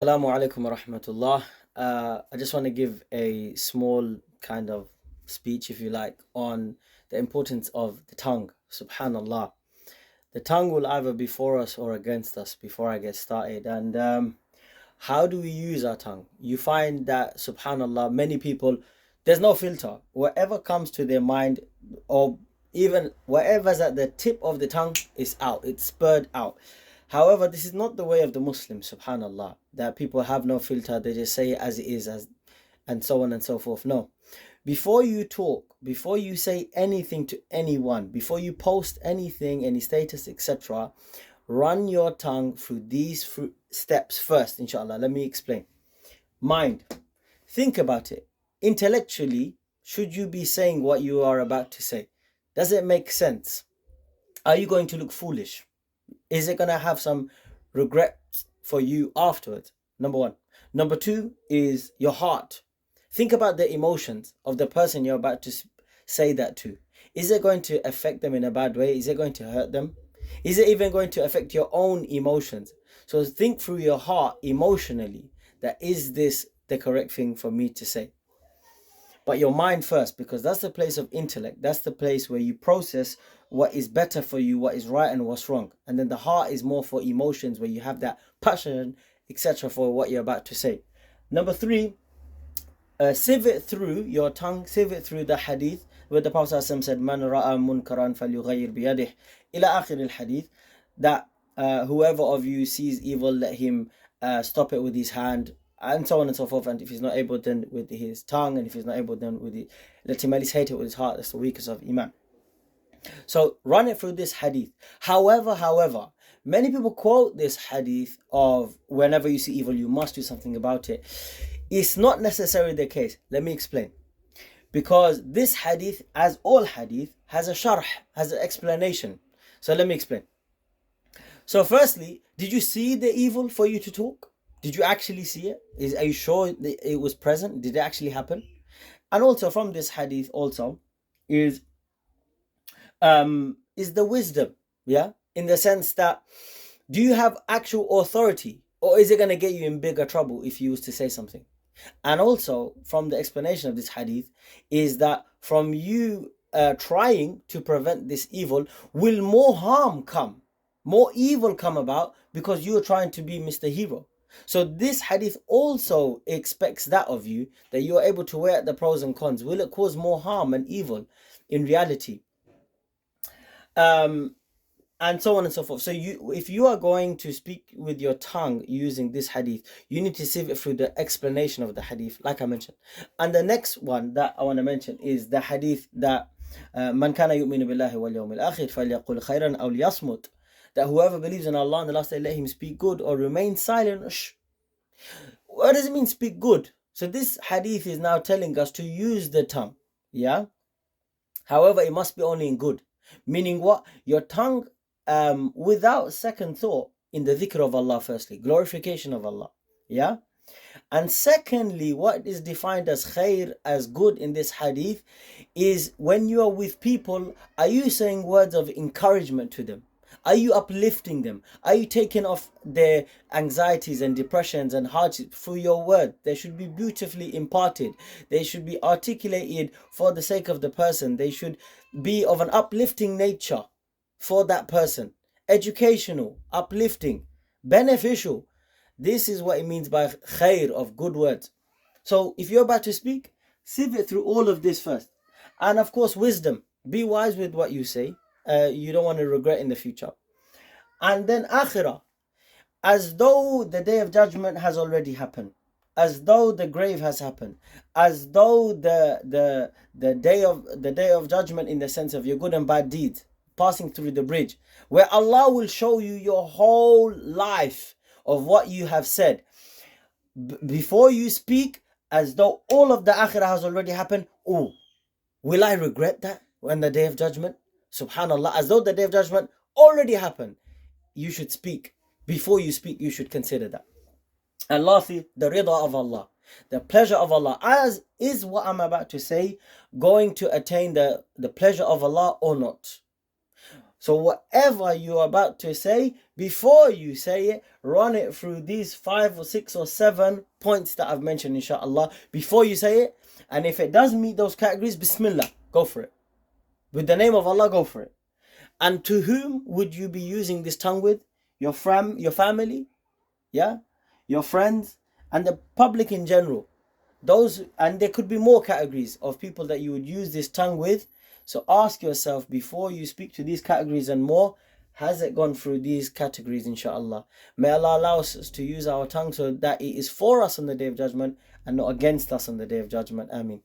Assalamu alaikum wa rahmatullah. I just want to give a small kind of speech, if you like, on the importance of the tongue. Subhanallah. The tongue will either be for us or against us before I get started. And how do we use our tongue? You find that, subhanallah, many people, there's no filter. Whatever comes to their mind, or even whatever's at the tip of the tongue, is out, it's spurred out. However, this is not the way of the Muslims, subhanallah, that people have no filter, they just say it as it is, and so on and so forth. No. Before you talk, before you say anything to anyone, before you post anything, any status, etc., run your tongue through these steps first, inshallah. Let me explain. Mind. Think about it. Intellectually, should you be saying what you are about to say? Does it make sense? Are you going to look foolish? Is it going to have some regrets for you afterwards? Number one. Number two is your heart. Think about the emotions of the person you're about to say that to. Is it going to affect them in a bad way? Is it going to hurt them? Is it even going to affect your own emotions? So think through your heart emotionally, that is this the correct thing for me to say? But your mind first, because that's the place of intellect. That's the place where you process what is better for you, what is right and what's wrong. And then the heart is more for emotions, where you have that passion, etc., for what you're about to say. Number three, sieve it through your tongue, sieve it through the hadith, where the Prophet said, Man ra'a munkaran falyughayyir biyadih, ila akhir al-hadith, that whoever of you sees evil, let him stop it with his hand, and so on and so forth. And if he's not able, then with his tongue, and if he's not able, then with it, let him at least hate it with his heart. That's the weakest of iman. So run it through this hadith. However, many people quote this hadith of whenever you see evil, you must do something about it. It's not necessarily the case. Let me explain. Because this hadith, as all hadith, has a sharh, has an explanation. So let me explain. So firstly, did you see the evil for you to talk? Did you actually see it? Are you sure it was present? Did it actually happen? And also from this hadith also is the wisdom, yeah? In the sense that, do you have actual authority, or is it going to get you in bigger trouble if you was to say something? And also from the explanation of this hadith is that from you trying to prevent this evil, will more harm come, more evil come about, because you are trying to be Mr. Hero. So this hadith also expects that of you, that you are able to weigh out the pros and cons. Will it cause more harm and evil in reality? And so on and so forth. So if you are going to speak with your tongue using this hadith, you need to sieve it through the explanation of the hadith, like I mentioned. And the next one that I want to mention is the hadith that Man kana yu'minu billahi wal yawmil akhir falyaqul khayran aw liyasmut, that whoever believes in Allah and the last day, let him speak good or remain silent. Shh. What does it mean, speak good? So this hadith is now telling us to use the tongue, yeah? However, it must be only in good. Meaning what? Your tongue without second thought in the dhikr of Allah, firstly, glorification of Allah, yeah? And secondly, what is defined as khair, as good in this hadith, is when you are with people, are you saying words of encouragement to them? Are you uplifting them? Are you taking off their anxieties and depressions and hardships through your word? They should be beautifully imparted. They should be articulated for the sake of the person. They should be of an uplifting nature for that person. Educational, uplifting, beneficial. This is what it means by khair, of good words. So if you're about to speak, sieve it through all of this first. And of course, wisdom. Be wise with what you say. You don't want to regret in the future. And then akhirah, as though the day of judgment has already happened, as though the grave has happened, as though the day of judgment, in the sense of your good and bad deeds passing through the bridge, where Allah will show you your whole life of what you have said. Before you speak, as though all of the akhirah has already happened. Oh, will I regret that when the day of judgment? Subhanallah, as though the day of judgment already happened. You should speak. Before you speak, you should consider that. And lastly, the rida of Allah, the pleasure of Allah. As is what I'm about to say going to attain the pleasure of Allah or not? So whatever you're about to say, before you say it, run it through these 5 or 6 or 7 points that I've mentioned, inshallah, before you say it. And if it does meet those categories, Bismillah, go for it. With the name of Allah, go for it. And to whom would you be using this tongue with? Your family, yeah, your friends, and the public in general. Those, and there could be more categories of people that you would use this tongue with. So ask yourself before you speak to these categories and more, has it gone through these categories, inshallah? May Allah allow us to use our tongue so that it is for us on the Day of Judgment and not against us on the Day of Judgment. Ameen.